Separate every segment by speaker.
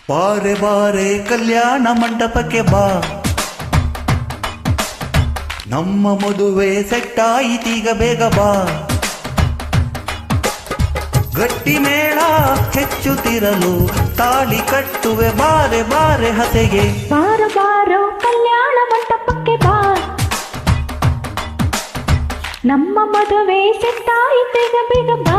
Speaker 1: ಬಾರೆ ಬಾರೆ ಕಲ್ಯಾಣ ಮಂಟಪಕ್ಕೆ ಬಾ, ನಮ್ಮ ಮದುವೆ ಸೆಟ್ ಆಯಿತೀಗ ಬೇಗ ಬಾ. ಗಟ್ಟಿ ಮೇಳ ಹೆಚ್ಚುತ್ತಿರಲು ತಾಳಿ ಕಟ್ಟುವೆ ಬಾರೆ ಬಾರೆ ಹತೆಗೆ.
Speaker 2: ಬಾರ ಬಾರೋ ಕಲ್ಯಾಣ ಮಂಟಪಕ್ಕೆ ಬಾ, ನಮ್ಮ ಮದುವೆ ಸೆಟ್ ಆಯಿತೀಗ ಬೇಗ ಬಾ.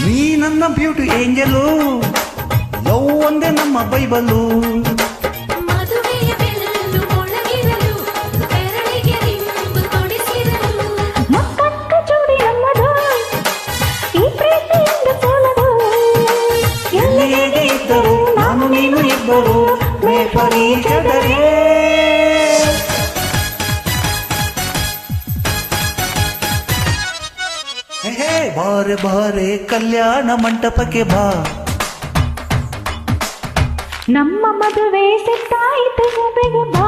Speaker 1: ನೀ ನನ್ನ ಬ್ಯೂಟಿ ಏಂಜಲು, ಲವ್ ಒಂದೇ ನಮ್ಮ ಬೈಬಲು.
Speaker 2: ಮಕ್ಕಕ್ಕ ಜೋಡಿ ನಮ್ಮದು, ಈ ಪ್ರೀತಿಯಿಂದ ಸೋಲದು.
Speaker 1: ಎಲ್ಲಿ ಹೇಗೆ ಇದ್ದರು ನಾನು ನೀನು ಇಬ್ಬರು ಮೇಲ್ಪರೀಕ್ಷಕರೇ. ಹೇ ಬಾರೆ ಬಾರೆ ಕಲ್ಯಾಣ ಮಂಟಪಕ್ಕೆ ಬಾ,
Speaker 2: ನಮ್ಮ ಮದುವೆ ಸೆಟ್ ಆಯಿತೀಗ ಬೇಗ ಬಾ.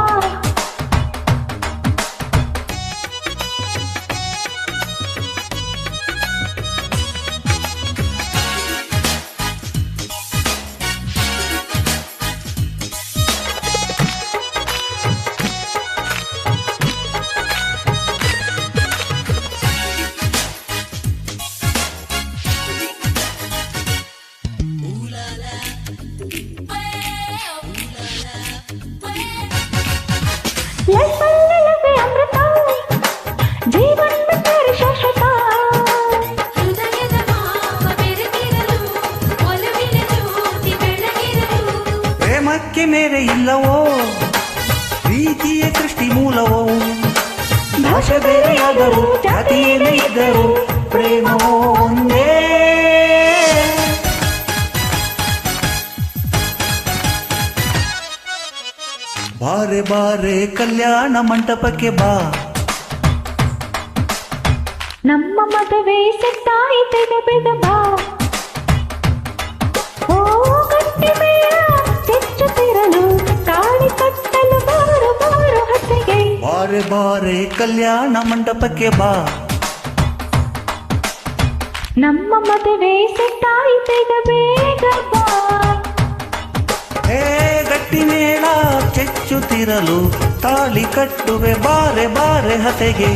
Speaker 2: ಲೈಫಲ್ಲೇ ಅಮೃತ, ಜೀವನ ಬಿಟ್ಟರೆ ಶಾಶ್ವತ.
Speaker 1: ಪ್ರೇಮಕ್ಕೆ ಮೇರೆ ಇಲ್ಲವೋ, ಪ್ರೀತಿಯ ಸೃಷ್ಟಿ ಮೂಲವೋ. ಭಾಷೆ ಬೇರೆಯಾದರೂ ಜಾತಿ ಏನೇ ಇದ್ದರೂ ಪ್ರೇಮವೋ ಒಂದೇ. ಬಾರೆ ಬಾರೆ ಕಲ್ಯಾಣ ಮಂಟಪಕ್ಕೆ ಬಾ,
Speaker 2: ನಮ್ಮ ಮದುವೆ ಸೆಟ್ ಆಯಿತೀಗ ಬೇಗ ಬಾ. ಓ ಗಟ್ಟಿ ಮೇಳ ಹೆಚ್ಚುತ್ತಿರಲು ತಾಳಿ ಕಟ್ಟಲು ಬಾರು ಬಾರು ಹಸೆಗೆ.
Speaker 1: ಬಾರೆ ಬಾರೆ ಕಲ್ಯಾಣ ಮಂಟಪಕ್ಕೆ ಬಾ,
Speaker 2: ನಮ್ಮ ಮದುವೆ ಸೆಟ್ ಆಯಿತೀಗ ಬೇಗ ಬಾ.
Speaker 1: ಹೇ ಗಟ್ಟಿ ಮೇಳ ಚೆಚ್ಚುತ್ತಿರಲು ತಾಳಿ ಕಟ್ಟುವೆ ಬಾರೆ ಬಾರೆ ಹತೆಗೆ.